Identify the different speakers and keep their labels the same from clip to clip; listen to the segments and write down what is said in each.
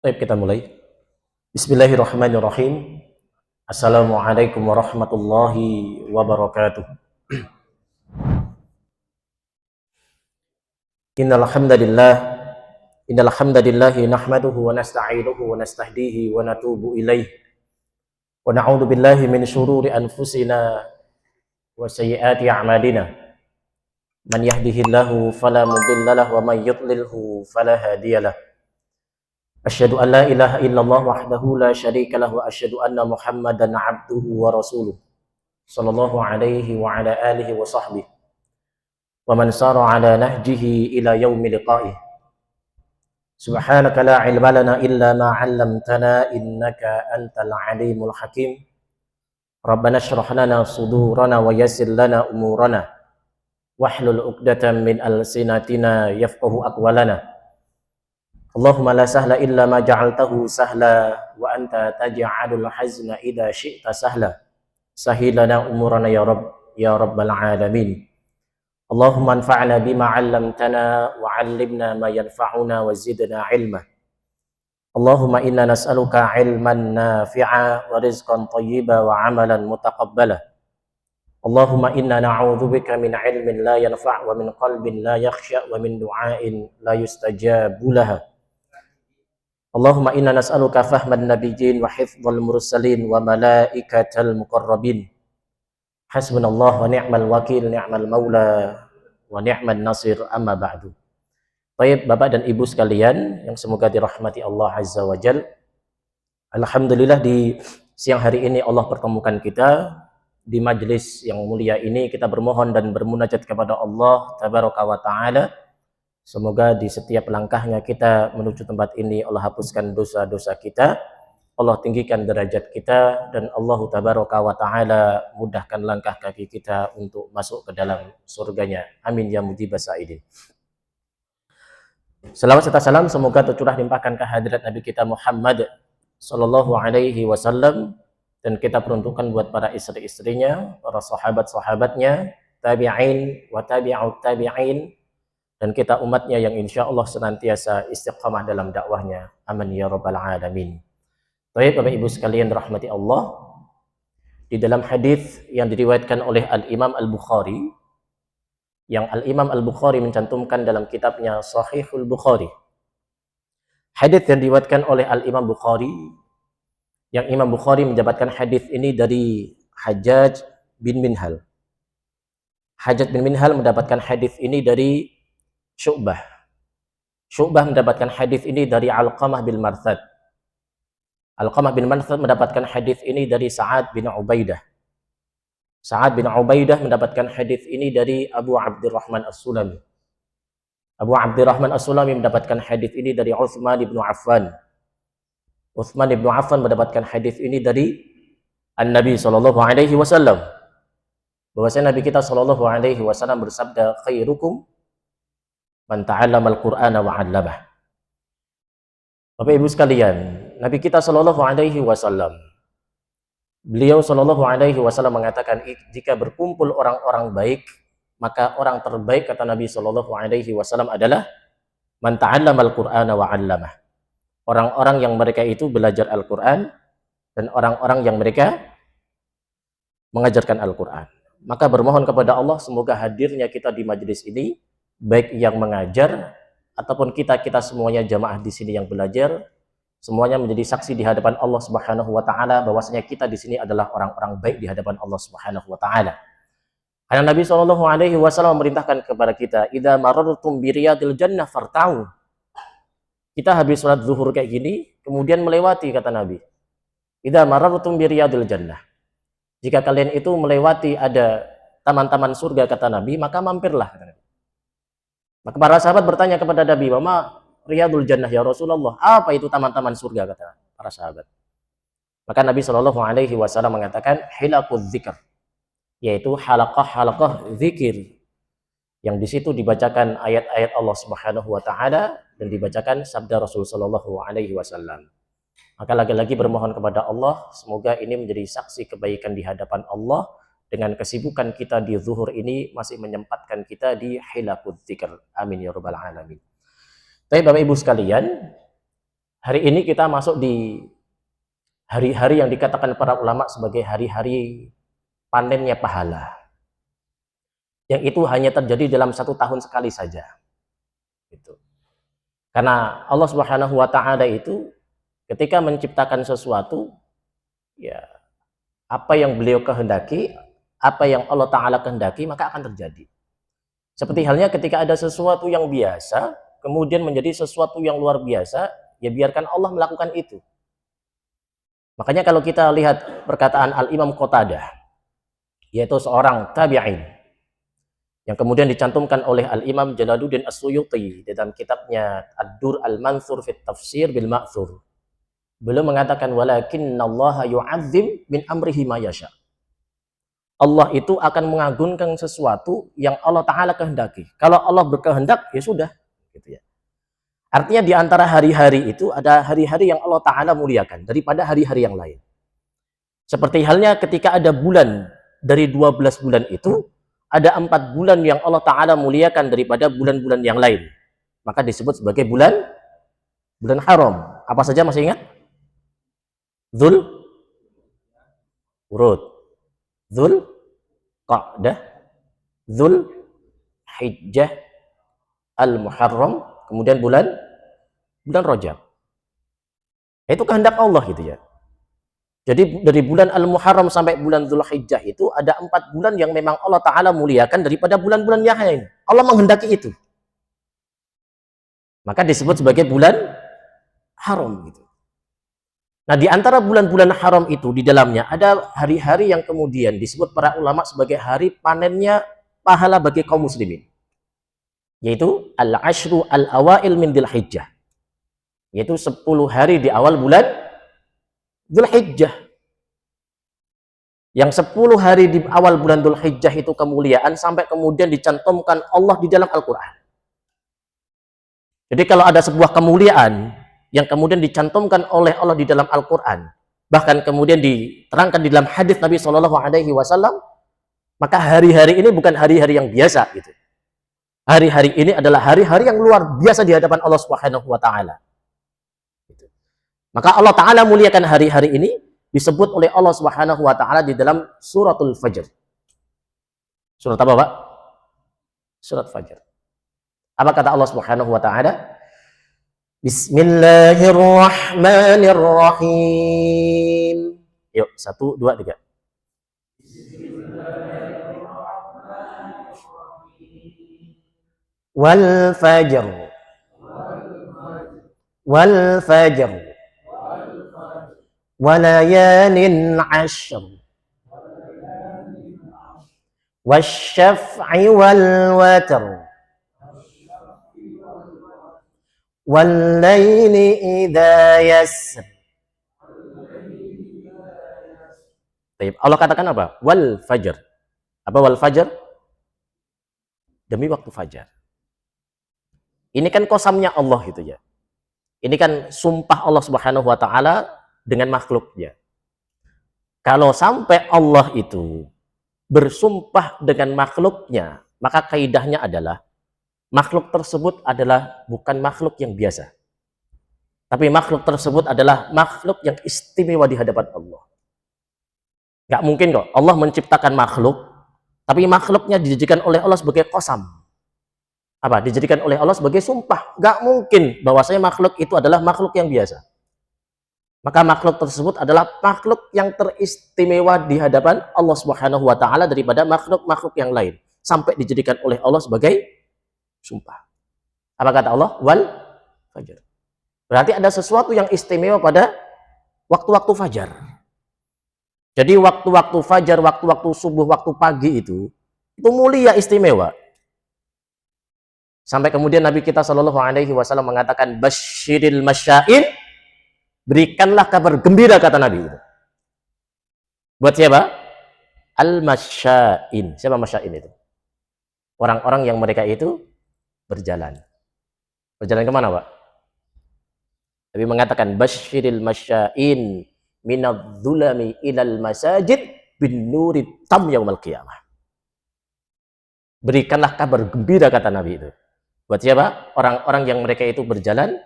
Speaker 1: Baik, kita mulai. Bismillahirrahmanirrahim. Assalamualaikum warahmatullahi wabarakatuh. Innal hamdalillah innal hamdalillahi nahmaduhu wa nasta'inuhu wa nastahdihi wa natubu ilaih. Wa na'udzu billahi min syururi anfusina wa sayyiati a'malina. Man yahdihillahu fala mudhillalah wa man yudlilhu fala hadiyalah. Asyhadu an la ilaha illallah wahdahu la syarika lah wa asyhadu anna Muhammadan abduhu wa rasuluh sallallahu alaihi wa ala alihi wa sahbihi wa man sara ala nahjihi ila yaumi liqa'ih. Subhanaka la ilma lana illa ma 'allamtana innaka antal alimul hakim. Rabbana shrah lana sudurana wa yassir lana umurana wahlul 'uqdatam min alsinatina yafqahu aqwalana. Allahumma la sahla illa ma ja'altahu sahla wa anta taj'alul hazna idza syi'ta sahla. Sahilana umurana ya rabbal alamin. Allahumma anfa'na bima 'allamtana wa 'allimna ma yanfa'una wa zidna 'ilma. Allahumma inna nas'aluka 'ilman nafi'a wa rizqan thayyiba wa 'amalan mutaqabbala. Allahumma inna na'udzubika min 'ilmin la yanfa' wa min qalbin la yakhsha wa min du'ain la yustajabu laha. Allahumma inna nas'aluka fahman nabiyyin wa hifdzal mursalin wa malaikatal muqarrabin. Hasbunallah wa ni'mal wakil, ni'mal maula wa ni'man nasir, amma ba'du. Baik, Bapak dan Ibu sekalian yang semoga dirahmati Allah Azza wa Jal. Alhamdulillah di siang hari ini Allah pertemukan kita di majelis yang mulia ini. Kita bermohon dan bermunajat kepada Allah Tabaraka wa Ta'ala. Semoga di setiap langkahnya kita menuju tempat ini Allah hapuskan dosa-dosa kita, Allah tinggikan derajat kita, dan Allah Tabaraka wa Ta'ala mudahkan langkah kaki kita untuk masuk ke dalam surganya. Amin ya mujibas sa'idin. Selawat serta salam semoga tercurah limpahkan kehadirat Nabi kita Muhammad sallallahu alaihi wasallam, dan kita peruntukkan buat para istri-istrinya, para sahabat-sahabatnya, tabi'in wa tabi'ut tabi'in, dan kita umatnya yang insya Allah senantiasa istiqamah dalam dakwahnya. Amin ya rabbal alamin. Baik, Bapak Ibu sekalian rahmati Allah, di dalam hadis yang diriwayatkan oleh Al-Imam Al-Bukhari, yang Al-Imam Al-Bukhari mencantumkan dalam kitabnya Sahihul Bukhari, hadis yang diriwayatkan oleh Al-Imam Bukhari, yang Imam Bukhari menjabatkan hadis ini dari Hajjaj bin Minhal. Hajjaj bin Minhal mendapatkan hadis ini dari Syu'bah. Syu'bah mendapatkan hadis ini dari Alqamah bin Marthad. Alqamah bin Marthad mendapatkan hadis ini dari Sa'ad bin Ubaidah. Sa'ad bin Ubaidah mendapatkan hadis ini dari Abu Abdurrahman As-Sulami. Abu Abdurrahman As-Sulami mendapatkan hadis ini dari Utsman bin Affan. Utsman bin Affan mendapatkan hadis ini dari An-Nabi sallallahu alaihi wasallam. Bahwasanya Nabi kita sallallahu alaihi wasallam bersabda, khairukum man ta'allamal Qur'ana wa 'allamah. Bapak Ibu sekalian, Nabi kita sallallahu alaihi wasallam, beliau sallallahu alaihi wasallam mengatakan, jika berkumpul orang-orang baik, maka orang terbaik kata Nabi sallallahu alaihi wasallam adalah man ta'allamal Qur'ana wa 'allamah. Orang-orang yang mereka itu belajar Al-Qur'an dan orang-orang yang mereka mengajarkan Al-Qur'an. Maka bermohon kepada Allah semoga hadirnya kita di majelis ini, baik yang mengajar ataupun kita semuanya jamaah di sini yang belajar, semuanya menjadi saksi di hadapan Allah Subhanahu wa Ta'ala bahwasanya kita di sini adalah orang-orang baik di hadapan Allah Subhanahu wa Ta'ala. Karena Nabi Shallallahu alaihi wasallam memerintahkan kepada kita, idza marartum bi riyadil jannah farta'u. Kita habis sholat zuhur kayak gini, kemudian melewati, kata Nabi, idza marartum bi riyadil jannah. Jika kalian itu melewati ada taman-taman surga, kata Nabi, maka mampirlah, kata Nabi. Maka para sahabat bertanya kepada Nabi, "Wama riyadul jannah ya Rasulullah?" Apa itu taman-taman surga, kata para sahabat. Maka Nabi Shallallahu alaihi wasallam mengatakan, hilaquz dzikr, yaitu halaqah zikir, yang di situ dibacakan ayat-ayat Allah Subhanahu wa Ta'ala dan dibacakan sabda Rasul Shallallahu alaihi wasallam. Maka lagi-lagi bermohon kepada Allah semoga ini menjadi saksi kebaikan di hadapan Allah. Dengan kesibukan kita di zuhur ini masih menyempatkan kita di hilaqud dzikr. Amin ya rabbal alamin. Baik Bapak Ibu sekalian, Hari ini kita masuk di hari-hari yang dikatakan para ulama sebagai hari-hari panennya pahala. Yang itu hanya terjadi dalam 1 tahun sekali saja. Gitu. Karena Allah Subhanahu wa taala itu ketika menciptakan sesuatu, ya apa yang beliau kehendaki, apa yang Allah taala kehendaki, maka akan terjadi. Seperti halnya ketika ada sesuatu yang biasa, kemudian menjadi sesuatu yang luar biasa, ya biarkan Allah melakukan itu. Makanya kalau kita lihat perkataan Al-Imam Qatadah, yaitu seorang tabi'in, yang kemudian dicantumkan oleh Al-Imam Jalaluddin As-Suyuti dalam kitabnya Ad-Dur Al-Mansur fit Tafsir bil Ma'thur. Beliau mengatakan walakinnallaha yu'azzim min amrihi ma yasha. Allah itu akan mengagungkan sesuatu yang Allah taala kehendaki. Kalau Allah berkehendak, ya sudah, gitu ya. Artinya di antara hari-hari itu ada hari-hari yang Allah taala muliakan daripada hari-hari yang lain. Seperti halnya ketika ada bulan dari 12 bulan itu, ada 4 bulan yang Allah taala muliakan daripada bulan-bulan yang lain. Maka disebut sebagai bulan haram. Apa saja masih ingat? Dzul Urud, Dzul Qa'dah, Dzul Hijjah, Al-Muharram, kemudian bulan Rajab. Itu kehendak Allah gitu ya. Jadi dari bulan Al-Muharram sampai bulan Dzulhijjah itu ada 4 bulan yang memang Allah Ta'ala muliakan daripada bulan-bulan yang lain. Allah menghendaki itu. Maka disebut sebagai bulan haram gitu. Nah, di antara bulan-bulan haram itu di dalamnya ada hari-hari yang kemudian disebut para ulama sebagai hari panennya pahala bagi kaum muslimin. Yaitu al-ashru al-awail min Dzulhijjah. Yaitu 10 hari di awal bulan Dzulhijjah. Yang 10 hari di awal bulan Dzulhijjah itu kemuliaan sampai kemudian dicantumkan Allah di dalam Al-Qur'an. Jadi kalau ada sebuah kemuliaan yang kemudian dicantumkan oleh Allah di dalam Al-Quran, bahkan kemudian diterangkan di dalam hadis Nabi SAW, maka hari-hari ini bukan hari-hari yang biasa gitu. Hari-hari ini adalah hari-hari yang luar biasa di hadapan Allah Subhanahu wa taala. Maka Allah taala muliakan hari-hari ini disebut oleh Allah Subhanahu wa taala di dalam suratul Fajr. Surat apa, Pak? Surat Fajr. Apa kata Allah Subhanahu wa taala? Bismillahirrahmanirrahim. Yuk, 1, 2, 3. Wal fajr. Wal fajr. Walayalin ashr. Wasyaf'i wal watr. Wal-laili idza yasr. Allah katakan apa? Wal fajr. Apa wal fajr? Demi waktu fajar. Ini kan qasamnya Allah gitu ya. Ini kan sumpah Allah Subhanahu wa taala dengan makhluknya. Kalau sampai Allah itu bersumpah dengan makhluknya, maka kaidahnya adalah makhluk tersebut adalah bukan makhluk yang biasa. Tapi makhluk tersebut adalah makhluk yang istimewa di hadapan Allah. Gak mungkin kok Allah menciptakan makhluk, tapi makhluknya dijadikan oleh Allah sebagai qasam. Apa? Dijadikan oleh Allah sebagai sumpah. Gak mungkin bahwasanya makhluk itu adalah makhluk yang biasa. Maka makhluk tersebut adalah makhluk yang teristimewa di hadapan Allah Subhanahu wa taala daripada makhluk-makhluk yang lain, sampai dijadikan oleh Allah sebagai sumpah. Apa kata Allah? Wal fajar. Berarti ada sesuatu yang istimewa pada waktu-waktu fajar. Jadi waktu-waktu fajar, waktu-waktu subuh, waktu pagi itu mulia, istimewa. Sampai kemudian Nabi kita Shallallahu Alaihi Wasallam mengatakan, Basyiril masyain, berikanlah kabar gembira, kata Nabi. Buat siapa? Al-masyain. Siapa masyain itu? Orang-orang yang mereka itu berjalan. Berjalan kemana, Pak? Nabi mengatakan, Basyiril masyain minadh-dhulami ilal masajid bin nuri tam yaumal qiyamah. Berikanlah kabar gembira, kata Nabi itu. Buat siapa? Orang-orang yang mereka itu berjalan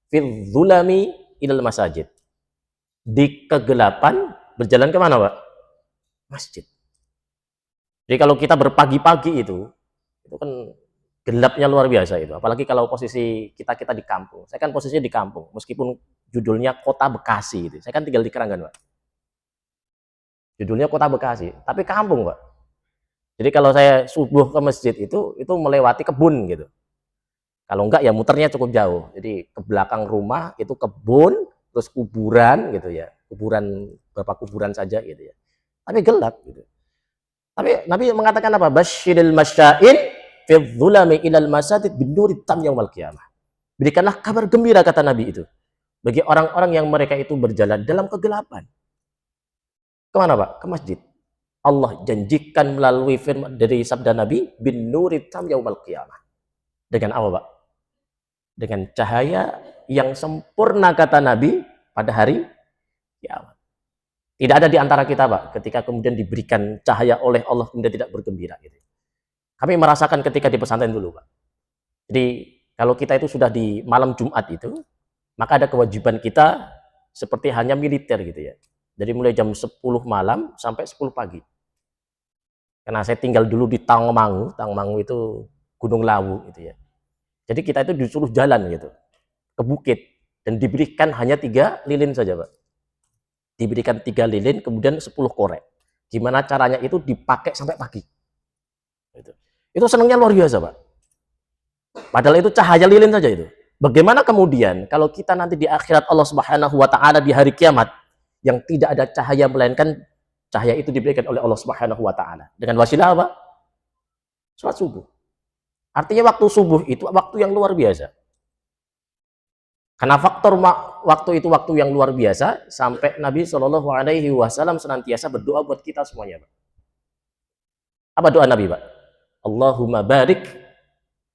Speaker 1: fil zulami ilal masajid. Di kegelapan berjalan kemana, Pak? Masjid. Jadi kalau kita berpagi-pagi itu kan gelapnya luar biasa itu. Apalagi kalau posisi kita di kampung. Saya kan posisinya di kampung, meskipun judulnya Kota Bekasi itu. Saya kan tinggal di Keranggan, Pak. Judulnya Kota Bekasi, tapi kampung, Pak. Jadi kalau saya subuh ke masjid itu melewati kebun gitu. Kalau enggak ya muternya cukup jauh. Jadi ke belakang rumah itu kebun, terus kuburan gitu ya. Kuburan, berapa kuburan saja gitu ya. Tapi gelap gitu. Tapi Nabi mengatakan apa? Basyiril masya'in fi dzulami ilal masajid binuri tam yaumil qiyamah. Berikanlah kabar gembira, kata Nabi itu, bagi orang-orang yang mereka itu berjalan dalam kegelapan. Kemana, Pak? Ke masjid. Allah janjikan melalui firman dari sabda Nabi, bin nuri tam yaumil qiyamah. Dengan apa, Pak? Dengan cahaya yang sempurna, kata Nabi, pada hari kiamat. Tidak ada di antara kita, Pak, ketika kemudian diberikan cahaya oleh Allah kemudian tidak bergembira gitu. Kami merasakan ketika di pesantren dulu, Pak. Jadi kalau kita itu sudah di malam Jumat itu, maka ada kewajiban kita seperti hanya militer gitu ya. Jadi mulai jam 10 malam sampai 10 pagi. Karena saya tinggal dulu di Tangmangu itu Gunung Lawu gitu ya. Jadi kita itu disuruh jalan gitu ke bukit dan diberikan hanya 3 lilin saja, Pak. Diberikan 3 lilin, kemudian 10 korek. Gimana caranya itu dipakai sampai pagi. Itu senangnya luar biasa, Pak. Padahal itu cahaya lilin saja itu. Bagaimana kemudian kalau kita nanti di akhirat Allah Subhanahu wa taala di hari kiamat yang tidak ada cahaya melainkan cahaya itu diberikan oleh Allah Subhanahu wa taala. Dengan wasilah apa? Salat subuh. Artinya waktu subuh itu waktu yang luar biasa. Karena faktor waktu itu waktu yang luar biasa sampai Nabi Shallallahu alaihi wasallam senantiasa berdoa buat kita semuanya, Pak. Apa doa Nabi, Pak? Allahumma barik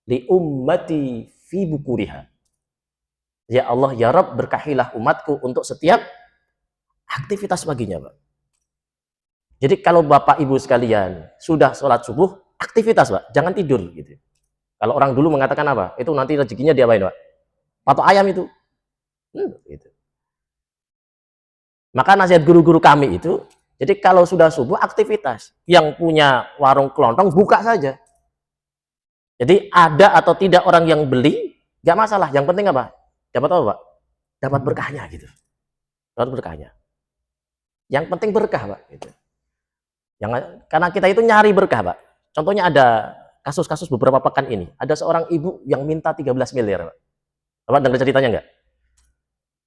Speaker 1: li ummati fi bukuriha. Ya Allah, ya Rabb, berkahilah umatku untuk setiap aktivitas paginya, Pak. Jadi kalau Bapak Ibu sekalian sudah sholat subuh, aktivitas, Pak, jangan tidur gitu. Kalau orang dulu mengatakan apa? Itu nanti rezekinya diapain, Pak? Patok ayam itu. Gitu. Maka nasihat guru-guru kami itu, jadi kalau sudah subuh aktivitas, yang punya warung kelontong buka saja. Jadi ada atau tidak orang yang beli, nggak masalah. Yang penting apa? Dapat apa, Pak? Dapat berkahnya gitu. Dapat berkahnya. Yang penting berkah, Pak. Gitu. Karena kita itu nyari berkah, Pak. Contohnya ada kasus-kasus beberapa pekan ini. Ada seorang ibu yang minta 13 miliar, Pak. Bapak dengar ceritanya nggak?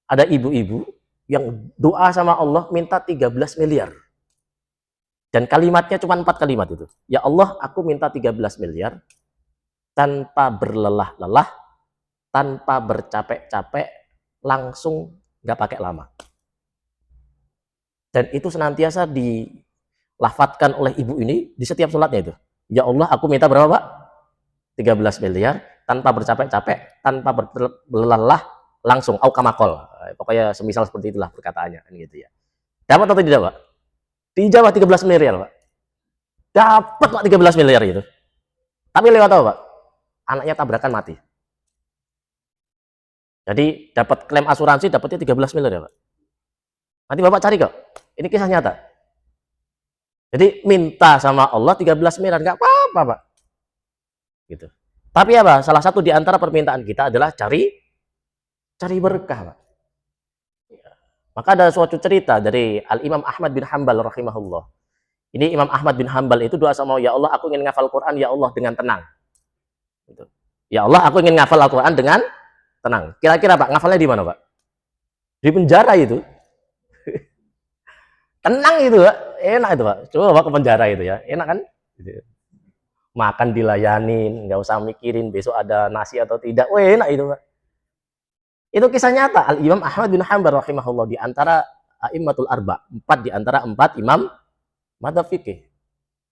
Speaker 1: Ada ibu-ibu yang doa sama Allah minta 13 miliar. Dan kalimatnya cuma 4 kalimat itu. Ya Allah, aku minta 13 miliar tanpa berlelah-lelah, tanpa bercapek-capek, langsung nggak pakai lama. Dan itu senantiasa dilafatkan oleh ibu ini di setiap sholatnya itu. Ya Allah, aku minta berapa, Pak? 13 miliar tanpa bercapek-capek, tanpa berlelah, langsung aukamakol. Pokoknya semisal seperti itulah perkataannya kan gitu ya. Dapat atau tidak, Pak? Dijawab 13 miliar, Pak. Dapat, Pak, 13 miliar itu. Tapi lewat apa, Pak? Anaknya tabrakan mati. Jadi dapat klaim asuransi dapatnya 13 miliar ya, Pak. Nanti Bapak cari kok. Ini kisah nyata. Jadi minta sama Allah 13 miliar nggak apa-apa, Pak. Gitu. Tapi apa? Salah satu di antara permintaan kita adalah cari berkah, Pak. Maka ada suatu cerita dari Al-Imam Ahmad bin Hanbal rahimahullah. Ini Imam Ahmad bin Hanbal itu doa sama ya Allah, aku ingin ngafal Quran ya Allah dengan tenang. Gitu. Ya Allah, aku ingin ngafal Al-Quran dengan tenang. Kira-kira, Pak, ngafalnya di mana, Pak? Di penjara itu. Tenang itu, Pak. Enak itu, Pak. Coba Bapak ke penjara itu ya. Enak kan? Makan dilayanin, nggak usah mikirin besok ada nasi atau tidak. Wah, enak itu, Pak. Itu kisah nyata. Al-Imam Ahmad bin Hanbal rahimahullah di antara a'immatul arba, 4 di antara 4 imam madzhab fikih.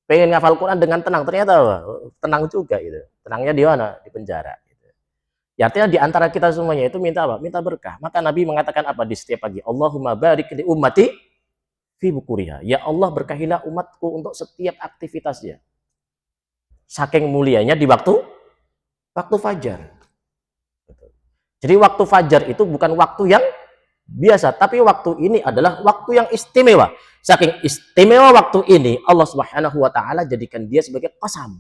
Speaker 1: Pengen ngafal Quran dengan tenang, ternyata tenang juga gitu. Tenangnya di mana? Di penjara. Gitu. Ya, artinya di antara kita semuanya itu minta apa? Minta berkah. Maka Nabi mengatakan apa di setiap pagi? Allahumma barik li ummati fi bukuriha. Ya Allah, berkahilah umatku untuk setiap aktivitasnya. Saking mulianya di waktu fajar. Jadi waktu fajar itu bukan waktu yang biasa, tapi waktu ini adalah waktu yang istimewa. Saking istimewa waktu ini, Allah Subhanahu wa taala jadikan dia sebagai qasam.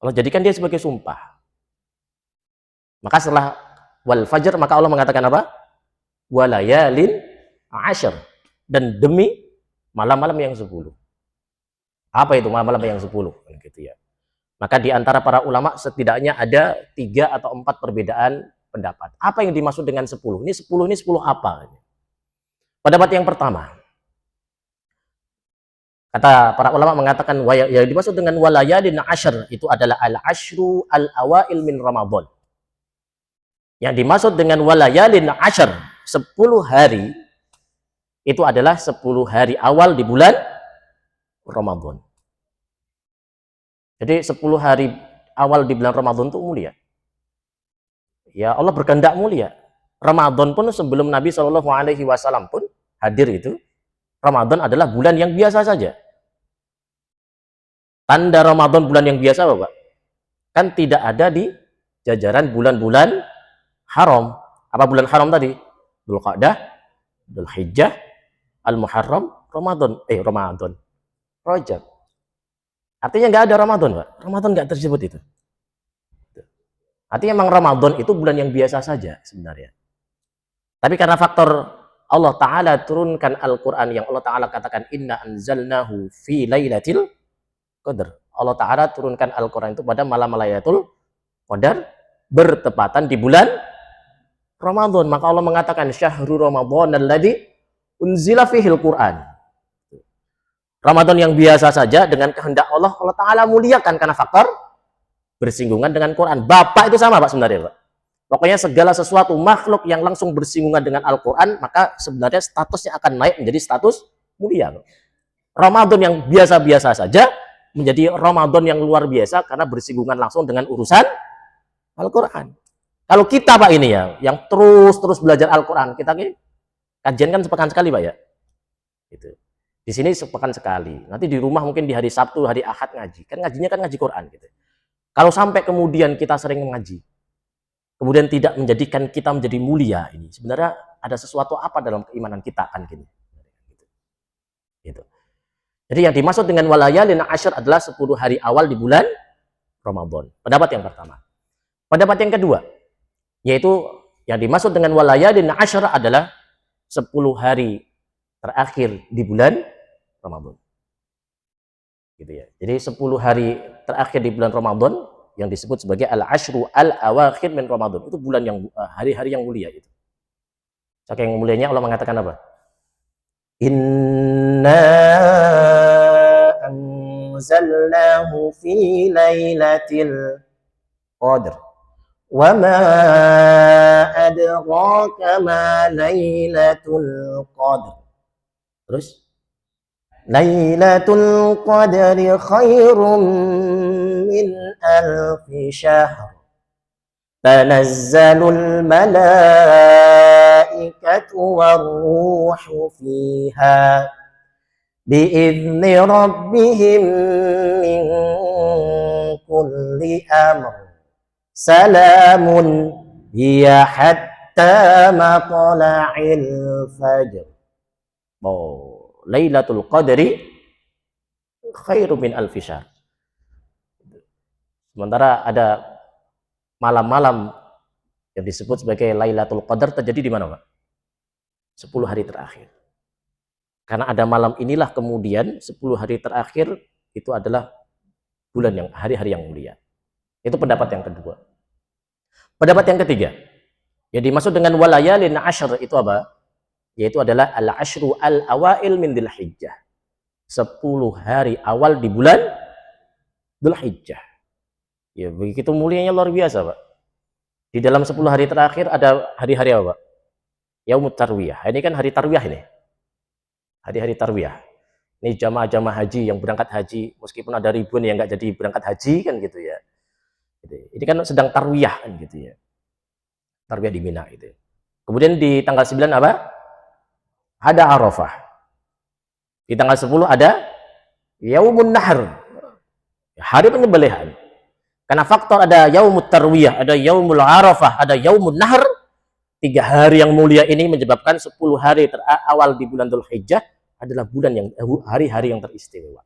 Speaker 1: Allah jadikan dia sebagai sumpah. Maka setelah wal fajr, maka Allah mengatakan apa? Walayalin ashar, dan demi malam-malam yang 10. Apa itu malam-malam yang 10? Gitu ya. Maka di antara para ulama setidaknya ada 3 atau 4 perbedaan pendapat. Apa yang dimaksud dengan 10? Ini 10 apa? Pendapat yang pertama, kata para ulama mengatakan yang dimaksud dengan walayalin ashar itu adalah al-ashru al-awail min Ramadan. Yang dimaksud dengan walayalin ashar, 10 hari, itu adalah 10 hari awal di bulan Ramadan. Jadi 10 hari awal di bulan Ramadan itu mulia. Ya Allah berkehendak mulia. Ramadan pun sebelum Nabi Shallallahu Alaihi Wasallam pun hadir itu, Ramadan adalah bulan yang biasa saja. Tanda Ramadan bulan yang biasa apa, Pak? Kan tidak ada di jajaran bulan-bulan haram. Apa bulan haram tadi? Dzulqa'dah, Dzulhijjah, Al-Muharram, Ramadan. Rajab. Artinya nggak ada Ramadan, Pak. Ramadan nggak tersebut itu. Artinya memang Ramadan itu bulan yang biasa saja sebenarnya. Tapi karena faktor Allah Ta'ala turunkan Al-Quran yang Allah Ta'ala katakan inna anzalnahu fi lailatul qadar. Allah Ta'ala turunkan Al-Quran itu pada malam Lailatul Qadar bertepatan di bulan Ramadan. Maka Allah mengatakan syahrul Ramadan alladzi unzila fihil Quran. Ramadan yang biasa saja dengan kehendak Allah, Allah Ta'ala muliakan karena faktor bersinggungan dengan Quran. Bapak itu sama, Pak, sebenarnya, Pak. Pokoknya segala sesuatu makhluk yang langsung bersinggungan dengan Al-Quran, maka sebenarnya statusnya akan naik menjadi status mulia. Ramadan yang biasa-biasa saja menjadi Ramadan yang luar biasa karena bersinggungan langsung dengan urusan Al-Quran. Kalau kita, Pak, ini ya, yang terus belajar Al-Quran, kita kajian kan sepekan sekali, Pak, ya. Gitu. Di sini sepekan sekali. Nanti di rumah mungkin di hari Sabtu, hari Ahad ngaji. Kan ngajinya kan ngaji Quran, gitu. Kalau sampai kemudian kita sering mengaji, kemudian tidak menjadikan kita menjadi mulia, ini sebenarnya ada sesuatu apa dalam keimanan kita, kan gini. Gitu. Jadi yang dimaksud dengan walayalin ashar adalah 10 hari awal di bulan Ramadan. Pendapat yang pertama. Pendapat yang kedua, yaitu yang dimaksud dengan walayalin ashar adalah 10 hari terakhir di bulan Ramadan. Gitu ya. Jadi 10 hari terakhir di bulan Ramadan yang disebut sebagai al-ashru al-awakhir min Ramadan. Itu bulan yang hari-hari yang mulia itu. Saking mulianya Allah mengatakan apa? Inna anzalnahu fi lailatul qadr. Wa ma adraka ma lailatul qadr. Terus Lailatul Qadri khairum min alfi syahr. Tanazzalul malaikatu warruhu fiha biizni rabbihim min kulli amr. Salamun hiya hatta matla'il fajr. Lailatul Qadri khairu min alfi syahr. Sementara ada malam-malam yang disebut sebagai Lailatul Qadar terjadi di mana, Pak? 10 hari terakhir. Karena ada malam inilah kemudian 10 hari terakhir itu adalah bulan yang hari-hari yang mulia. Itu pendapat yang kedua. Pendapat yang ketiga, yang dimaksud dengan walayalin ashar itu apa? Yaitu adalah al-ashru al-awail min Dzulhijjah. 10 hari awal di bulan Dzulhijjah. Ya, begitu mulianya luar biasa, Pak. Di dalam 10 hari terakhir ada hari-hari apa, Pak? Yaumut Tarwiyah. Ini kan hari Tarwiyah ini. Hari-hari Tarwiyah. Ini jamaah-jamaah haji yang berangkat haji, meskipun ada ribuan yang nggak jadi berangkat haji kan gitu ya. Ini kan sedang Tarwiyah kan gitu ya. Tarwiyah di Mina gitu. Kemudian di tanggal 9 apa? Ada Arafah. Di tanggal 10 ada Yaumun Nahr, hari penyembelihan. Karena faktor ada yaumut tarwiyah, ada yaumul arafah, ada yaumun nahr. 3 hari yang mulia ini menyebabkan 10 hari awal di bulan Dzulhijjah adalah bulan yang hari-hari yang teristimewa.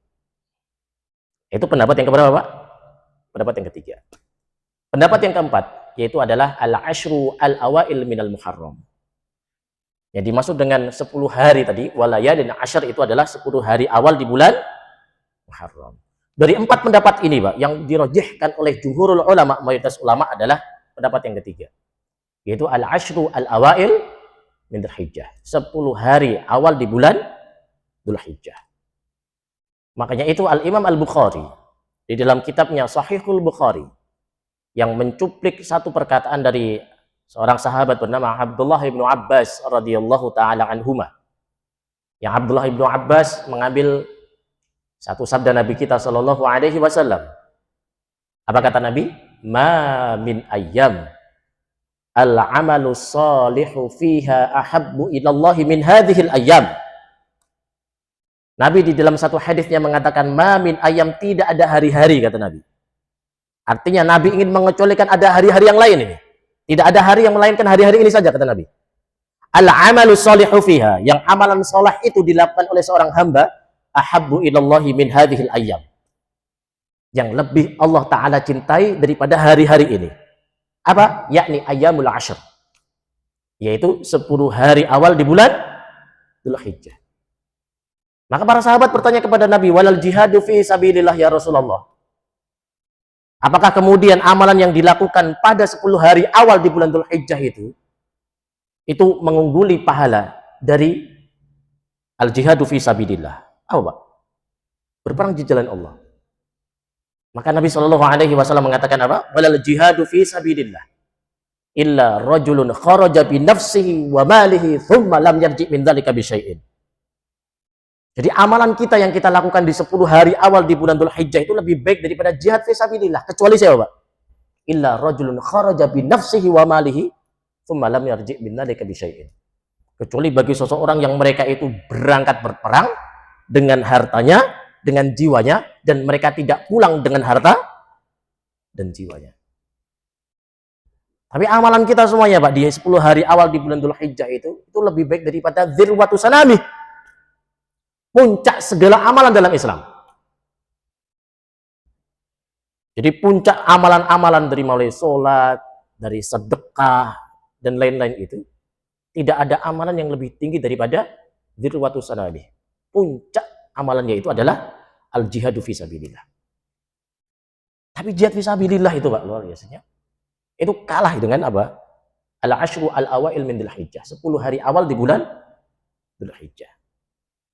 Speaker 1: Itu pendapat yang keberapa, Pak? Pendapat yang ketiga. Pendapat yang keempat yaitu adalah al-ashru al-awail minal muharram. Yang dimaksud dengan 10 hari tadi, walayalin asyr, itu adalah 10 hari awal di bulan Muharram. Dari 4 pendapat ini, Pak, yang dirajihkan oleh jumhurul ulama, mayoritas ulama, adalah pendapat yang ketiga, yaitu al-ashru al-awail min Dzulhijjah. 10 hari awal di bulan Dzulhijjah. Makanya itu Al-Imam Al-Bukhari di dalam kitabnya Sahihul Bukhari yang mencuplik satu perkataan dari seorang sahabat bernama Abdullah bin Abbas radhiyallahu taala anhuma. Yang Abdullah bin Abbas mengambil satu sabda Nabi kita sallallahu alaihi wasallam. Apa kata Nabi? Ma min ayyam al-amalu salihu fiha ahabbu ilallahi min hadhil ayyam. Nabi di dalam satu hadisnya mengatakan ma min ayyam, tidak ada hari-hari, kata Nabi. Artinya Nabi ingin mengecualikan ada hari-hari yang lain ini. Tidak ada hari yang melainkan hari-hari ini saja, kata Nabi. Al-amalu sholihu fiha, yang amalan soleh itu dilakukan oleh seorang hamba, ahabbu ilallahi min hadhil ayyam, yang lebih Allah Ta'ala cintai daripada hari-hari ini. Apa? Yakni ayyamul ashr, yaitu 10 hari awal di bulan Dzulhijjah. Maka para sahabat bertanya kepada Nabi, walal jihadu fi sabilillah ya Rasulullah. Apakah kemudian amalan yang dilakukan pada 10 hari awal di bulan Dzulhijjah itu mengungguli pahala dari al-jihadu fi sabilillah? Apa, Pak? Berperang di jalan Allah. Maka Nabi Shallallahu alaihi wasallam mengatakan apa? Walal jihadu fi sabilillah illa rajulun kharaja bi nafsihi wa malihi thumma lam yarji' min dzalika bi syai'in. Jadi amalan kita yang kita lakukan di 10 hari awal di bulan Dzulhijjah itu lebih baik daripada jihad fi sabilillah. Kecuali siapa, Pak? Illa rajulun kharaja bi nafsihi wa malihi thumma lam yarji' min dzalika bi syai'in. Kecuali bagi seseorang yang mereka itu berangkat berperang dengan hartanya, dengan jiwanya, dan mereka tidak pulang dengan harta dan jiwanya. Tapi amalan kita semuanya, Pak, di 10 hari awal di bulan Dzulhijjah itu lebih baik daripada dzirwatu sanamih, puncak segala amalan dalam Islam. Jadi puncak amalan-amalan dari mulai sholat, dari sedekah, dan lain-lain itu, tidak ada amalan yang lebih tinggi daripada dzirwatu sanamih. Puncak amalannya itu adalah al-jihadu fi sabilillah. Tapi jihad fi sabilillah itu, Pak, luar biasanya, itu kalah dengan apa? Al-ashru al-awail min Dzulhijjah, 10 hari awal di bulan Dzulhijjah.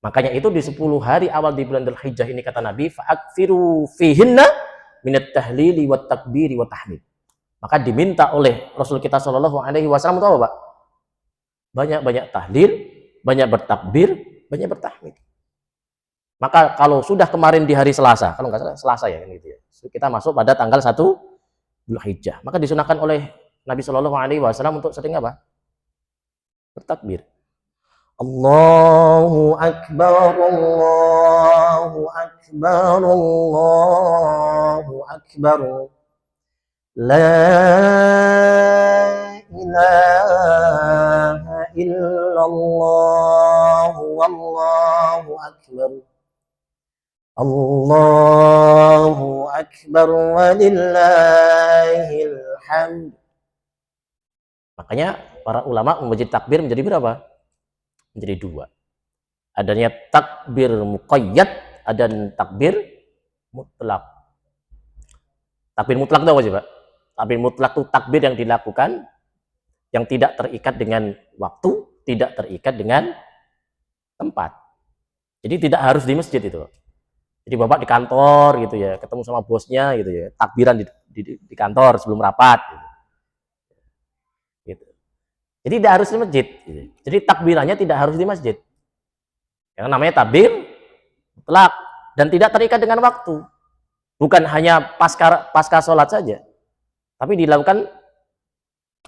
Speaker 1: Makanya itu di 10 hari awal di bulan Dzulhijjah ini, kata Nabi, fa'aktsiru fihinna minat tahlili wat takbiri wat tahmid. Maka diminta oleh Rasul kita sallallahu alaihi wasallam itu apa, Pak? Banyak-banyak tahlil, banyak bertakbir, banyak bertahmid. Maka kalau sudah kemarin di hari Selasa, kalau nggak salah Selasa ya kan gitu ya, kita masuk pada tanggal 1 Dzulhijjah, maka disunahkan oleh Nabi sallallahu alaihi wasallam untuk sering apa? Bertakbir. Allahu Akbar, Allahu Akbar, Allahu Akbar. La ilaha illallah, wallahu akbar. Allahu Akbar walillahil hamd. Makanya para ulama membagi takbir menjadi berapa? Menjadi 2. Adanya takbir muqayyad, dan takbir mutlak. Takbir mutlak itu apa sih, Pak? Takbir mutlak itu takbir yang dilakukan yang tidak terikat dengan waktu, tidak terikat dengan tempat. Jadi tidak harus di masjid itu. Jadi Bapak di kantor gitu ya, ketemu sama bosnya gitu ya, takbiran di kantor sebelum rapat gitu. Jadi tidak harus di masjid gitu. Jadi takbirannya tidak harus di masjid. Yang namanya takbir mutlak dan tidak terikat dengan waktu. Bukan hanya pasca sholat saja, tapi dilakukan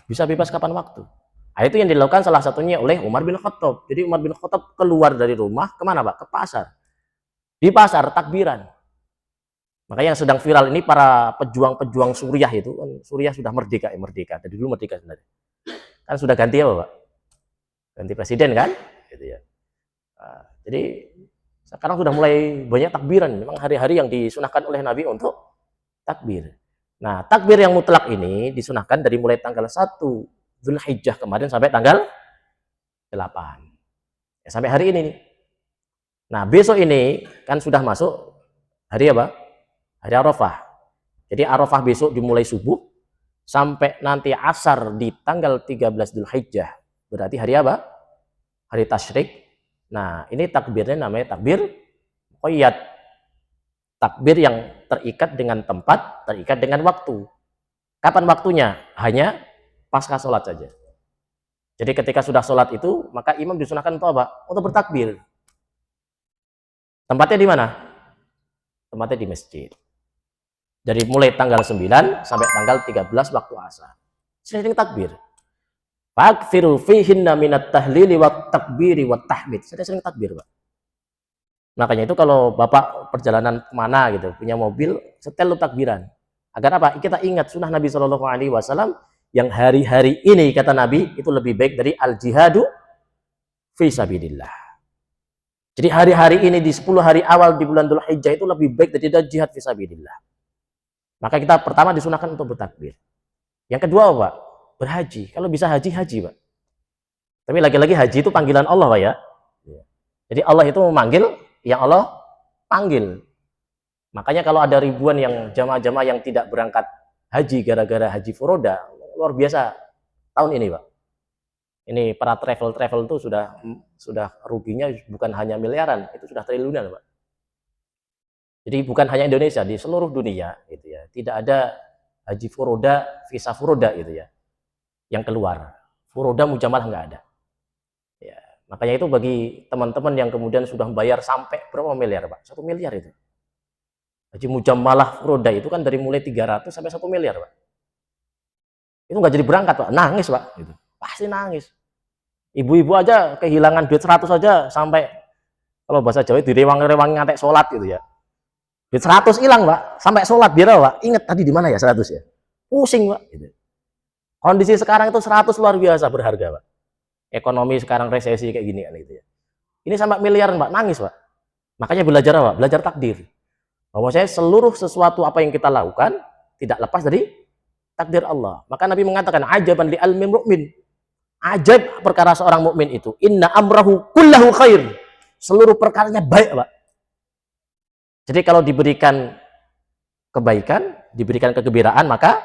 Speaker 1: bisa bebas kapan waktu. Nah, itu yang dilakukan salah satunya oleh Umar bin Khattab. Jadi Umar bin Khattab keluar dari rumah kemana, Pak? Ke pasar. Di pasar takbiran. Makanya yang sedang viral ini para pejuang-pejuang Suriah itu, kan Suriah sudah merdeka, merdeka. Dari dulu merdeka sebenarnya. Kan sudah ganti apa, Pak? Ganti presiden kan? Gitu ya. Nah, jadi sekarang sudah mulai banyak takbiran. Memang hari-hari yang disunahkan oleh Nabi untuk takbir. Nah, takbir yang mutlak ini disunahkan dari mulai tanggal 1 Zulhijjah kemarin sampai tanggal 8. Ya, sampai hari ini nih. Nah, besok ini kan sudah masuk hari apa? Hari Arafah. Jadi Arafah besok dimulai subuh sampai nanti asar di tanggal 13 Zulhijjah. Berarti hari apa? Hari tasyrik. Nah, ini takbirnya namanya takbir muqayyad. Takbir yang terikat dengan tempat, terikat dengan waktu. Kapan waktunya? Hanya pasca sholat saja. Jadi ketika sudah sholat itu, maka imam disunahkan untuk apa? Untuk bertakbir. Tempatnya di mana? Tempatnya di masjid. Dari mulai tanggal 9 sampai tanggal 13 waktu asar. Sering takbir. Fakfiru fihinna minat tahlili wa takbiri wa tahmid. Sering takbir, Pak. Makanya itu kalau Bapak perjalanan kemana gitu, punya mobil, setel takbiran. Agar apa? Kita ingat sunnah Nabi SAW yang hari-hari ini, kata Nabi, itu lebih baik dari al-jihadu fi sabilillah. Jadi hari-hari ini di 10 hari awal di bulan Dzulhijjah itu lebih baik dari jihad fi sabilillah. Maka kita pertama disunahkan untuk bertakbir. Yang kedua, Pak, berhaji. Kalau bisa haji, haji, Pak. Tapi lagi-lagi haji itu panggilan Allah, Pak ya. Jadi Allah itu memanggil yang Allah panggil. Makanya kalau ada ribuan yang jamaah-jamaah yang tidak berangkat haji gara-gara haji furoda, luar biasa tahun ini, Pak. Ini para travel itu sudah ruginya bukan hanya miliaran, itu sudah triliunan, Pak. Jadi bukan hanya Indonesia, di seluruh dunia gitu ya. Tidak ada haji furoda, visa furoda gitu ya. Yang keluar. Furoda mujamalah nggak ada. Ya, makanya itu bagi teman-teman yang kemudian sudah membayar sampai berapa miliar, Pak? 1 miliar itu. Haji mujamalah furoda itu kan dari mulai 300 sampai 1 miliar, Pak. Itu nggak jadi berangkat, Pak. Nangis, Pak. Gitu. Pasti nangis. Ibu-ibu aja kehilangan duit 100 aja sampai, kalau bahasa Jawa direwang-rewang ngantek sholat gitu ya. Duit 100 hilang, Pak. Sampai sholat biar Pak. Ingat tadi di mana ya 100 ya? Pusing, Pak. Gitu. Kondisi sekarang itu 100 luar biasa berharga, Pak. Ekonomi sekarang resesi kayak gini kan gitu ya. Ini sampai miliaran, Pak. Nangis, Pak. Makanya belajar apa? Belajar takdir. Bahwa saya seluruh sesuatu apa yang kita lakukan tidak lepas dari takdir Allah. Maka Nabi mengatakan ajaban li almin mu'min. Ajab perkara seorang mukmin itu. Inna amrahu kullahu khair. Seluruh perkaranya baik, Pak. Jadi kalau diberikan kebaikan, diberikan kegembiraan, maka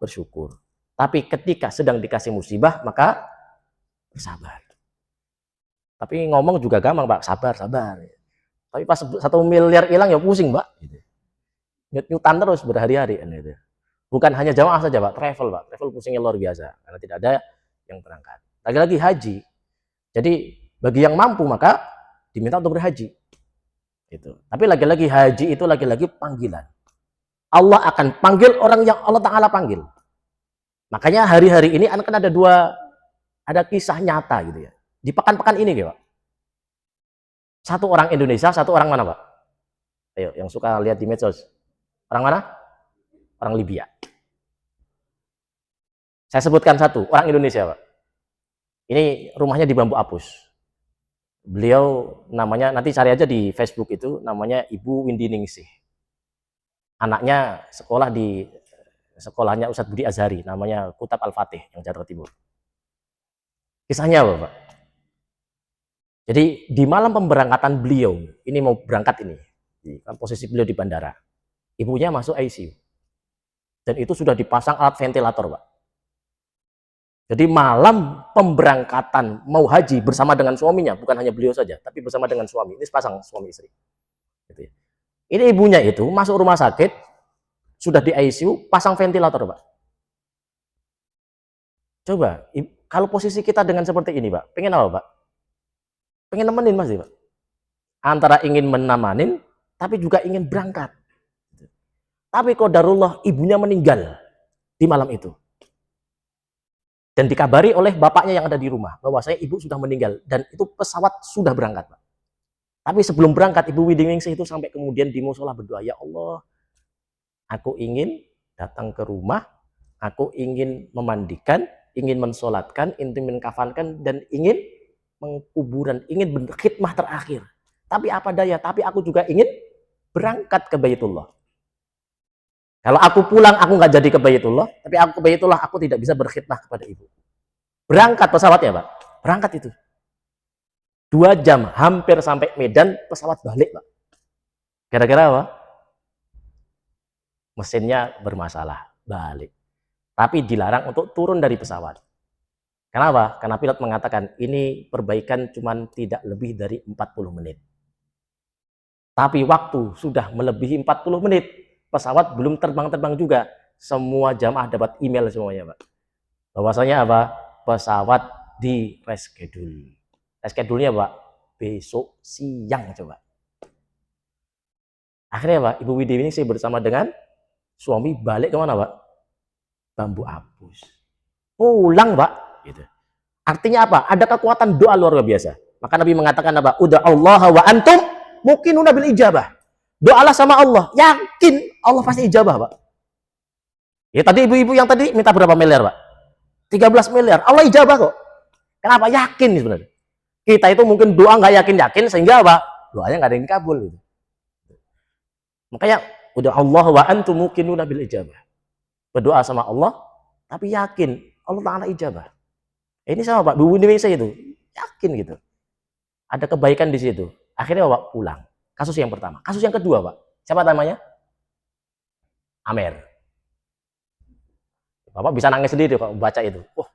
Speaker 1: bersyukur. Tapi ketika sedang dikasih musibah, maka bersabar. Tapi ngomong juga gampang, Pak. Sabar, sabar. Tapi pas 1 miliar hilang ya pusing, Pak. Nyutan terus berhari-hari. Bukan hanya jamaah saja, Pak. Travel, Pak. Travel pusingnya luar biasa. Karena tidak ada yang berangkat. Lagi-lagi haji. Jadi bagi yang mampu maka diminta untuk berhaji. Gitu. Tapi lagi-lagi haji itu lagi-lagi panggilan. Allah akan panggil orang yang Allah Ta'ala panggil. Makanya hari-hari ini akan ada kisah nyata gitu ya. Di pekan-pekan ini, Pak. Satu orang Indonesia, satu orang mana, Pak? Ayo, yang suka lihat di medsos. Orang mana? Orang Libya. Saya sebutkan satu, orang Indonesia, Pak. Ini rumahnya di Bambu Apus. Beliau namanya, nanti cari aja di Facebook itu, namanya Ibu Windy Ningsih. Anaknya sekolah di sekolahnya Ustadz Budi Azhari, namanya Kutab Al-Fatih, yang Jawa Timur. Kisahnya apa, Pak? Jadi di malam pemberangkatan beliau, ini mau berangkat ini, posisi beliau di bandara, ibunya masuk ICU. Dan itu sudah dipasang alat ventilator, Pak. Jadi malam pemberangkatan mau haji bersama dengan suaminya, bukan hanya beliau saja, tapi bersama dengan suami. Ini sepasang suami istri. Gitu ya. Ini ibunya itu masuk rumah sakit, sudah di ICU, pasang ventilator, Pak. Coba, kalau posisi kita dengan seperti ini, Pak, pengen apa, Pak? Pengen nemenin masih, Pak. Antara ingin menamanin, tapi juga ingin berangkat. Tapi qadarullah ibunya meninggal di malam itu. Dan dikabari oleh bapaknya yang ada di rumah bahwa saya ibu sudah meninggal dan itu pesawat sudah berangkat, Pak. Tapi sebelum berangkat Ibu Windy Ningsih itu sampai kemudian di musola berdoa, ya Allah, Aku ingin datang ke rumah, aku ingin memandikan, ingin mensolatkan, ingin mengkafankan, dan ingin mengkuburan, ingin berkhidmah terakhir. Tapi apa daya, tapi aku juga ingin berangkat ke Baitullah. Kalau aku pulang, aku nggak jadi ke Baitullah, tapi aku ke Baitullah, aku tidak bisa berkhidmah kepada ibu. Berangkat pesawatnya, Pak. Berangkat itu. 2 jam, hampir sampai Medan, pesawat balik, Pak. Kira-kira apa? Mesinnya bermasalah, balik. Tapi dilarang untuk turun dari pesawat. Kenapa? Karena pilot mengatakan ini perbaikan cuma tidak lebih dari 40 menit. Tapi waktu sudah melebihi 40 menit. Pesawat belum terbang-terbang juga. Semua jamaah dapat email semuanya, Pak. Bahwasanya apa? Pesawat di reschedule. Reschedule-nya, Pak, besok siang coba. Akhirnya, Pak, Ibu Widewi ini saya bersama dengan suami balik kemana, Pak? Bambu Apus. Pulang, Pak. Gitu. Artinya apa? Ada kekuatan doa luar biasa. Maka Nabi mengatakan apa? Uda'allaha wa antum muqinuna bil ijabah. Doalah sama Allah. Yakin Allah pasti ijabah, Pak. Ya tadi ibu-ibu yang tadi minta berapa miliar, Pak? 13 miliar. Allah ijabah kok. Kenapa? Yakin nih sebenarnya. Kita itu mungkin doa nggak yakin-yakin sehingga apa? Doanya nggak ada yang kabul. Gitu. Makanya udah Allah wa antum muqinuna bil ijabah. Berdoa sama Allah, tapi yakin Allah Ta'ala ijabah. Ini sama Pak, Bu Indonesia itu yakin gitu. Ada kebaikan di situ. Akhirnya Bapak pulang. Kasus yang pertama. Kasus yang kedua, Pak. Siapa namanya? Amer. Bapak bisa nangis sendiri kalau baca itu. Wah,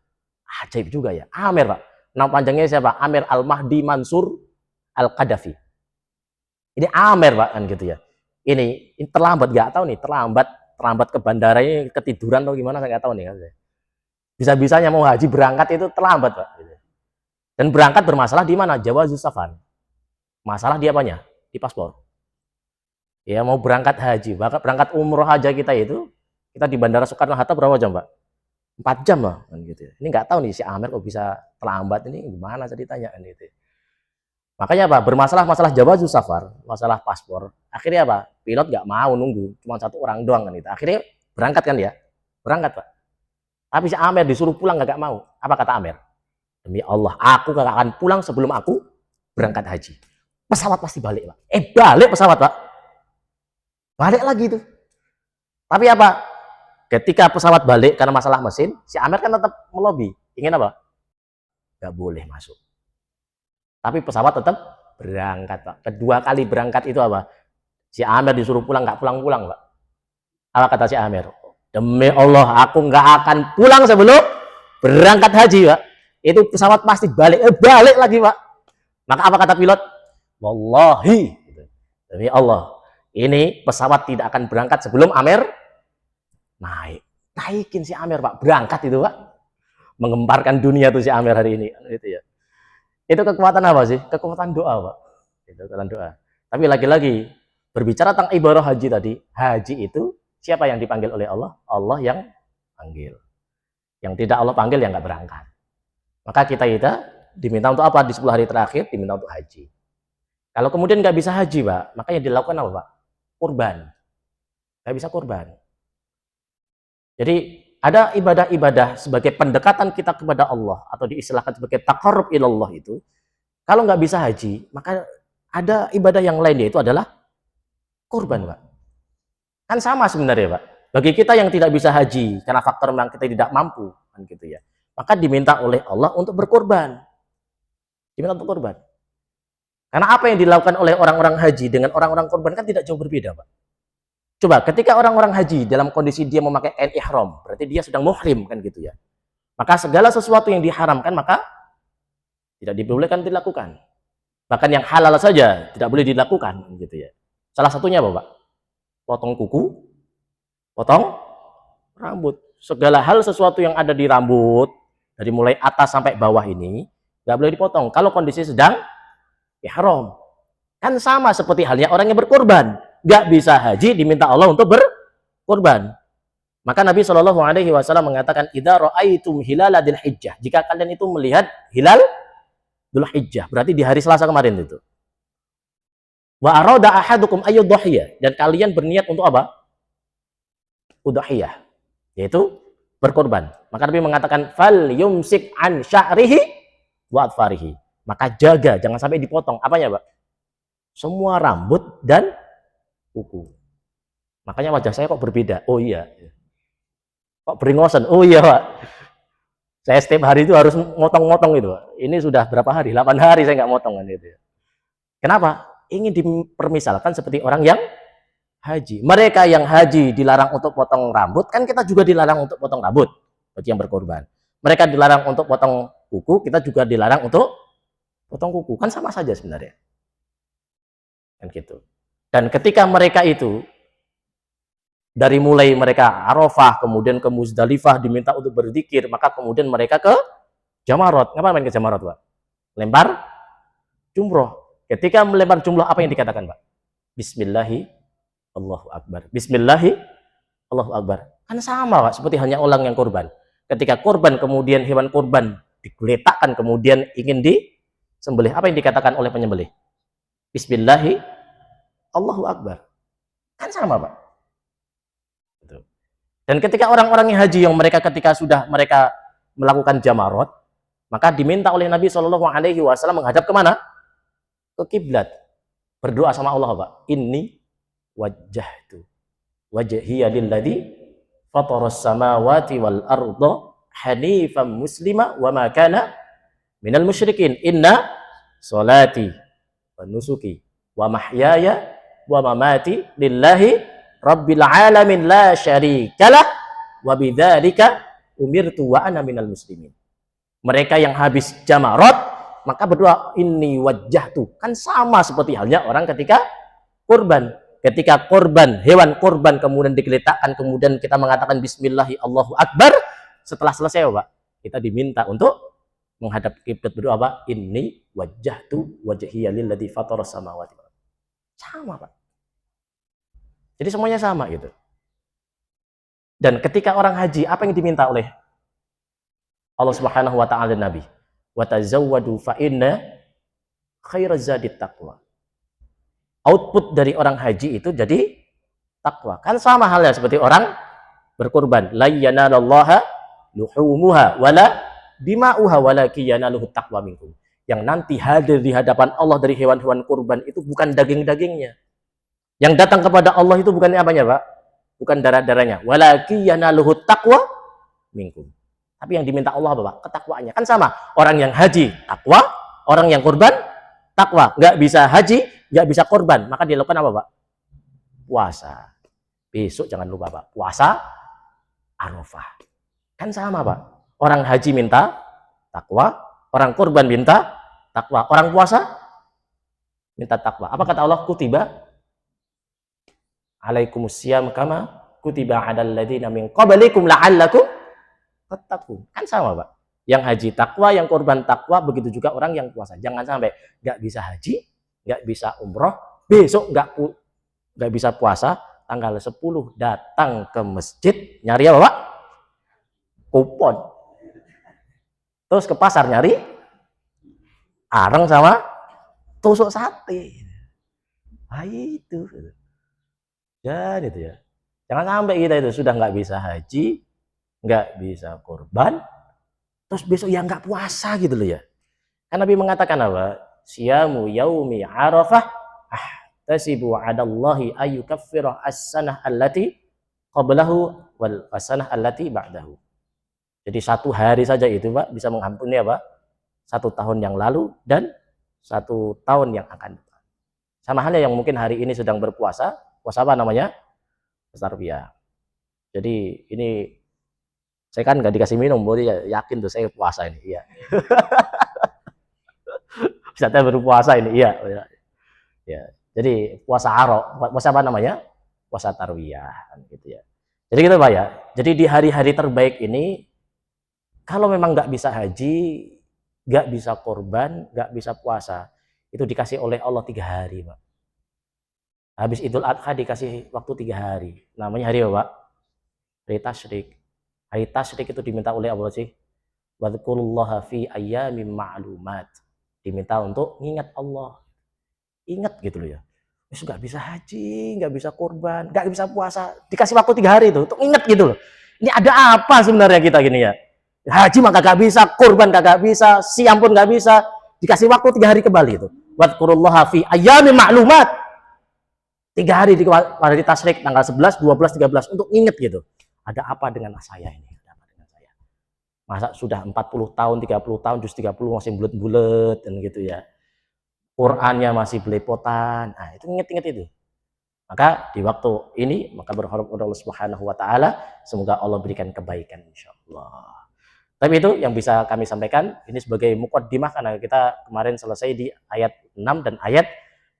Speaker 1: ajaib juga ya. Amer, Pak. Nama panjangnya siapa? Amer Al-Mahdi Mansur Al-Qaddafi. Ini Amer, Pak, kan gitu ya. Ini terlambat, nggak tahu nih, terlambat ke bandara ini ketiduran atau gimana saya nggak tahu nih. Bisa-bisanya mau haji berangkat itu terlambat, Pak. Dan berangkat bermasalah di mana? Jawazus safar. Masalah di apanya? Di paspor. Ya mau berangkat haji, bahkan berangkat umroh aja kita itu, kita di Bandara Soekarno-Hatta berapa jam, Pak? 4 jam lah, kan gitu. Ini nggak tahu nih si Amer kok bisa terlambat ini gimana ceritanya kan gitu. Makanya apa? Bermasalah jawazus safar, masalah paspor. Akhirnya apa? Pilot nggak mau nunggu, cuma 1 orang doang kan itu. Akhirnya berangkat kan ya? Berangkat, Pak. Tapi si Amer disuruh pulang nggak mau. Apa kata Amer? Demi Allah, aku gak akan pulang sebelum aku berangkat haji. Pesawat pasti balik, Pak. Balik pesawat, Pak. Balik lagi itu. Tapi apa? Ketika pesawat balik karena masalah mesin, si Amer kan tetap melobi. Ingin apa? Gak boleh masuk. Tapi pesawat tetap berangkat, Pak. Kedua kali berangkat itu apa? Si Amer disuruh pulang, gak pulang-pulang, Pak. Apa kata si Amer? Demi Allah, aku gak akan pulang sebelum berangkat haji, Pak. Itu pesawat pasti balik. Balik lagi, Pak. Maka apa kata pilot? Wallahi. Demi Allah, ini pesawat tidak akan berangkat sebelum Amer naik. Naikin si Amer, Pak. Berangkat itu, Pak. Menggemparkan dunia tuh si Amer hari ini. Itu ya. Itu kekuatan apa sih? Kekuatan doa, Pak. Itu kekuatan doa. Tapi lagi-lagi, berbicara tentang ibadah haji tadi, haji itu siapa yang dipanggil oleh Allah? Allah yang panggil. Yang tidak Allah panggil yang nggak berangkat. Maka kita diminta untuk apa? Di 10 hari terakhir diminta untuk haji. Kalau kemudian nggak bisa haji, Pak, maka yang dilakukan apa, Pak? Kurban. Nggak bisa kurban. Jadi ada ibadah-ibadah sebagai pendekatan kita kepada Allah atau diistilahkan sebagai taqarrub ilallah itu. Kalau nggak bisa haji, maka ada ibadah yang lain yaitu adalah kurban, Pak. Kan sama sebenarnya, Pak. Bagi kita yang tidak bisa haji karena faktor memang kita tidak mampu, kan gitu ya. Maka diminta oleh Allah untuk berkorban. Diminta untuk korban. Karena apa yang dilakukan oleh orang-orang haji dengan orang-orang korban kan tidak jauh berbeda, Pak. Coba, ketika orang-orang haji dalam kondisi dia memakai ihram, berarti dia sedang muhrim, kan gitu ya. Maka segala sesuatu yang diharamkan, maka tidak dibolehkan dilakukan. Bahkan yang halal saja tidak boleh dilakukan, gitu ya. Salah satunya apa, Pak? Potong kuku, potong rambut. Segala hal sesuatu yang ada di rambut, dari mulai atas sampai bawah ini, nggak boleh dipotong. Kalau kondisi sedang ihram. Kan sama seperti halnya orang yang berkorban. Nggak bisa haji, diminta Allah untuk berkorban. Maka Nabi SAW mengatakan, idza ra'aitum hilala dzil hijjah. Jika kalian itu melihat hilal dzul hijjah, berarti di hari Selasa kemarin itu. Wa arada ahadukum ayyudhhiya, dan kalian berniat untuk apa? udhiyah, yaitu berkorban. Maka Nabi mengatakan fal yumsik an sya'rihi wa atfarihi. Maka jaga jangan sampai dipotong apanya, Pak? Semua rambut dan kuku. Makanya wajah saya kok berbeda. Oh iya. Kok beringosan? Oh iya, Pak. Saya setiap hari itu harus motong-motong itu, Pak. Ini sudah berapa hari? 8 hari saya nggak motong kan itu. Kenapa? Ingin dipermisalkan seperti orang yang haji. Mereka yang haji dilarang untuk potong rambut, kan kita juga dilarang untuk potong rambut bagi yang berkorban. Mereka dilarang untuk potong kuku, kita juga dilarang untuk potong kuku. Kan sama saja sebenarnya. Kan gitu. Dan ketika mereka itu dari mulai mereka Arafah, kemudian ke Muzdalifah diminta untuk berzikir, maka kemudian mereka ke Jamarot. Ngapa main ke Jamarot, Pak? Lempar jumroh. Ketika melempar jumroh apa yang dikatakan, Pak? Bismillahi Allahu Akbar. Bismillahi Allahu Akbar. Kan sama, Pak, seperti hanya orang yang korban. Ketika korban kemudian hewan korban digeletakkan kemudian ingin disembelih, apa yang dikatakan oleh penyembelih? Bismillahi Allahu Akbar. Kan sama, Pak. Dan ketika orang-orang yang haji yang mereka ketika sudah mereka melakukan jamarot, maka diminta oleh Nabi Shallallahu Alaihi Wasallam menghadap kemana? Ke kiblat. Berdoa sama Allah, Pak. Inni wajjahtu wajhiya lilladzi fataras samawati wal arda hanifan muslima wa ma kana minal musyrikin. Inna salati wa nusuki wa mahyaya wa mamati lillahi rabbil alamin la syarikalah wa bidzalika umirtu wa ana minal muslimin. Mereka yang habis jamarot maka berdoa inni wajjahtu. Kan sama seperti halnya orang ketika kurban. Ketika korban, hewan korban kemudian digeletakkan, kemudian kita mengatakan Bismillahi Allahu Akbar, setelah selesai, Pak, kita diminta untuk menghadap kiblat berdoa, Pak, inni wajjahtu wajhiya lilladzi fataras samawati. Sama, Pak. Jadi semuanya sama gitu. Dan ketika orang haji, apa yang diminta oleh Allah Subhanahu wa taala dan Nabi? Wa tazawwadu fa inna khairaz zadit taqwa. Output dari orang haji itu jadi takwa. Kan sama halnya seperti orang berkorban. La yanalallaha luhumuha wala dima'uha walakin yanaluhu taqwa minkum. Yang nanti hadir di hadapan Allah dari hewan-hewan kurban itu bukan daging-dagingnya. Yang datang kepada Allah itu bukan apanya, Pak? Bukan darah-darahnya. Walakin yanaluhu taqwa minkum. Tapi yang diminta Allah apa, Pak? Ketakwaannya. Kan sama. Orang yang haji takwa, orang yang kurban takwa. Nggak bisa haji, nggak bisa korban, maka dia lakukan apa, Pak? Puasa. Besok jangan lupa, Pak, puasa Arafah. Kan sama, Pak. Orang haji minta takwa, orang korban minta takwa, orang puasa minta takwa. Apa kata Allah? Kutiba alaikumusiyam kama kutiba alal ladzina min qablikum la'allakum tattaqun. Kan sama, Pak. Yang haji takwa, yang korban takwa, begitu juga orang yang puasa. Jangan sampai nggak bisa haji, nggak bisa umroh, besok nggak bisa puasa, tanggal 10 datang ke masjid, nyari apa, Pak? Kupon. Terus ke pasar nyari areng sama tusuk sate. Nah, itu. Dan itu ya. Jangan sampai kita itu sudah nggak bisa haji, nggak bisa korban, terus besok ya nggak puasa gitu loh ya. Kan Nabi mengatakan apa? Siyamu yaumi Arafah ahtasibu 'alallahi ayyukaffira as-sanah allati qablahu wal as-sanah allati ba'dahu. Jadi satu hari saja itu, Pak, bisa mengampuni apa? 1 tahun yang lalu dan 1 tahun yang akan datang. Sama halnya yang mungkin hari ini sedang berpuasa, puasa apa namanya? Tarbiyah. Jadi ini saya kan nggak dikasih minum, berarti yakin tuh saya puasa ini, iya. Bisa berpuasa ini, iya. Ya. Jadi puasa Arafah, puasa apa namanya? Puasa Tarwiyah, gitu ya. Jadi gitu, Pak ya. Jadi di hari-hari terbaik ini, kalau memang nggak bisa haji, nggak bisa korban, nggak bisa puasa, itu dikasih oleh Allah 3 hari, Pak. Habis Idul Adha dikasih waktu 3 hari. Namanya hari apa, Pak? Hari Tasyrik. Hari Tasyrik itu diminta oleh Allah sih. Wadzukurullaha fi ayyamin ma'lumat. Diminta untuk ingat Allah. Ingat gitu loh ya. Terus nggak bisa haji, nggak bisa kurban, nggak bisa puasa, dikasih waktu 3 hari itu untuk inget gitu loh. Ini ada apa sebenarnya kita gini ya? Haji mah kagak bisa, kurban kagak bisa, siam pun nggak bisa, dikasih waktu 3 hari kembali itu. Wadkurullaha fi ayyamin ma'lumat. 3 hari di hari tasrik tanggal 11, 12, 13 untuk inget gitu. Ada apa dengan saya ini? Ada apa dengan saya? Masa sudah 40 tahun, 30 tahun, juz 30 masih bulet-bulet dan gitu ya. Qurannya masih belepotan. Nah, itu inget-inget itu. Maka di waktu ini maka berharap kepada Allah Subhanahu wa taala semoga Allah berikan kebaikan insyaallah. Tapi itu yang bisa kami sampaikan ini sebagai muqaddimah karena kita kemarin selesai di ayat 6 dan ayat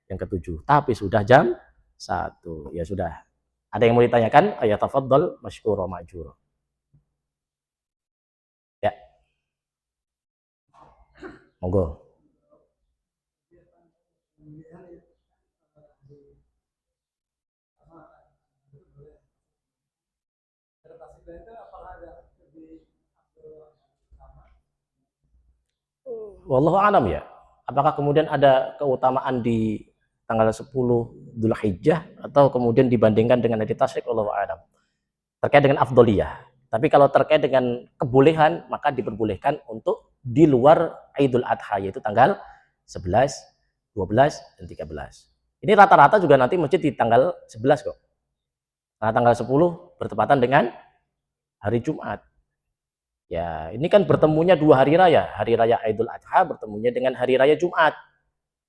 Speaker 1: yang ke-7. Tapi sudah jam 1. Ya sudah. Ada yang mau ditanyakan? Ayat tafadhol masykur ma'jur. Ya. Monggo. Wallahu alam ya. Apakah kemudian ada keutamaan di tanggal 10 Dzulhijjah atau kemudian dibandingkan dengan hari tasyrik, wallahu alam. Terkait dengan afdoliyah. Tapi kalau terkait dengan kebolehan maka diperbolehkan untuk di luar Idul Adha yaitu tanggal 11, 12 dan 13. Ini rata-rata juga nanti masjid di tanggal 11 kok. Karena tanggal 10 bertepatan dengan hari Jumat. Ya, ini kan bertemunya 2 hari raya. Hari raya Idul Adha bertemunya dengan hari raya Jumat.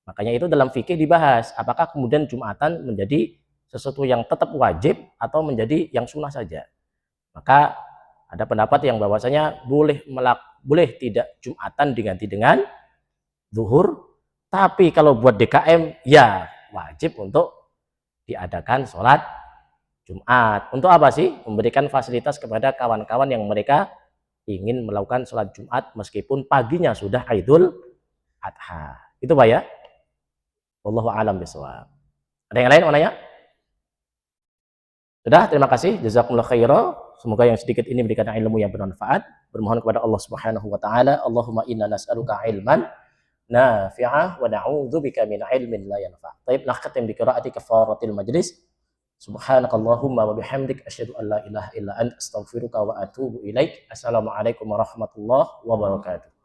Speaker 1: Makanya itu dalam fikih dibahas, apakah kemudian Jumatan menjadi sesuatu yang tetap wajib atau menjadi yang sunnah saja. Maka ada pendapat yang bahwasanya boleh tidak Jumatan diganti dengan zuhur, tapi kalau buat DKM ya wajib untuk diadakan sholat Jumat. Untuk apa sih? Memberikan fasilitas kepada kawan-kawan yang mereka ingin melakukan sholat Jumat meskipun paginya sudah Idul Adha. Itu Pak ya. Wallahu a'lam bishawab. Ada yang lain mau nanya? Sudah, terima kasih. Jazakumullah khairan. Semoga yang sedikit ini memberikan ilmu yang bermanfaat. Bermohon kepada Allah Subhanahu wa taala, Allahumma inna nas'aluka ilman nafi'ah wa na'udzubika min ilmin la yanfa'. Baik, nakhatim bi qiraati kafaratil majlis. Subhanakallahumma wa bihamdik asyhadu an la ilaha illa anta astaghfiruka wa atubu ilaik. Assalamualaikum warahmatullahi wabarakatuh.